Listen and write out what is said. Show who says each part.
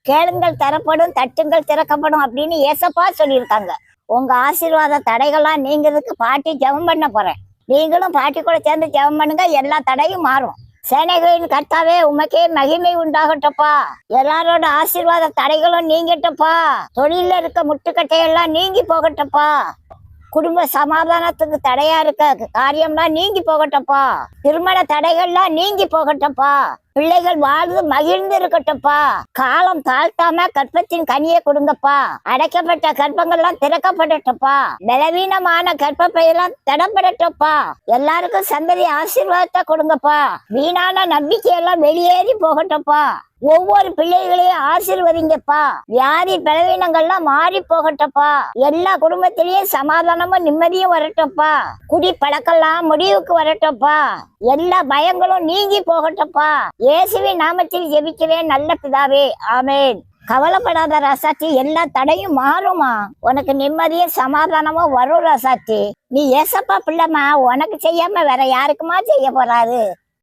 Speaker 1: கேளுங்கள் தரப்படும், தட்டுங்கள் திறக்கப்படும் அப்படின்னு ஏசப்பா சொல்லியிருக்காங்க. உங்க ஆசீர்வாத தடைகள்லாம் நீங்கிறதுக்கு பாட்டி ஜெபம் பண்ண போறேன். நீங்களும் பாட்டி கூட சேர்ந்து ஜெபம் பண்ணுங்க, எல்லா தடையும் மாறும். சேனைகளின் கர்த்தாவே உமக்கே மகிமை உண்டாகட்டப்பா. எல்லாரோட ஆசீர்வாத தடைகளும் நீங்கட்டப்பா. தொழில இருக்க முட்டுக்கட்டையெல்லாம் நீங்கி போகட்டப்பா. குடும்ப சமாதானத்துக்கு தடையா இருக்க காரியம்லாம் நீங்கி போகட்டப்பா. திருமண தடைகள்லாம் நீங்கி போகட்டப்பா. பிள்ளைகள் வாழ்ந்து மகிழ்ந்து இருக்கட்டப்பா. காலம் தாழ்த்தாம கற்பத்தின் கனியை கொடுங்கப்பா. அடைக்கப்பட்ட கற்பங்கள்லாம் திறக்கப்படட்டப்பா. பலவீனமான கற்பப்பையெல்லாம் தடப்படட்டப்பா. எல்லாருக்கும் சந்ததி ஆசீர்வாதத்தை கொடுங்கப்பா. வீணான நம்பிக்கையெல்லாம் வெளியேறி போகட்டப்பா. ஒவ்வொரு பிள்ளைகளையும் ஆசீர்வதிங்கப்பா. வியாதி பலவீனங்கள்லாம் மாறி போகட்டப்பா. எல்லா குடும்பத்திலயும் சமாதானமும் நிம்மதியும் வரட்டப்பா. குடி பழக்கெல்லாம் முடிவுக்கு வரட்டப்பா. எல்லா பயங்களும் நீங்கி போகட்டப்பா. இயேசுவின் நாமத்தில் ஜெபிக்கிறேன் நல்ல பிதாவே, ஆமேன். கவலைப்படாத ராசாத்தி, எல்லா தடையும் மாறுமா. உனக்கு நிம்மதியும் சமாதானமும் வரும் ராசாத்தி. நீ ஏசப்பா பிள்ளைமா, உனக்கு செய்யாம வேற யாருக்குமா செய்ய போறாரு?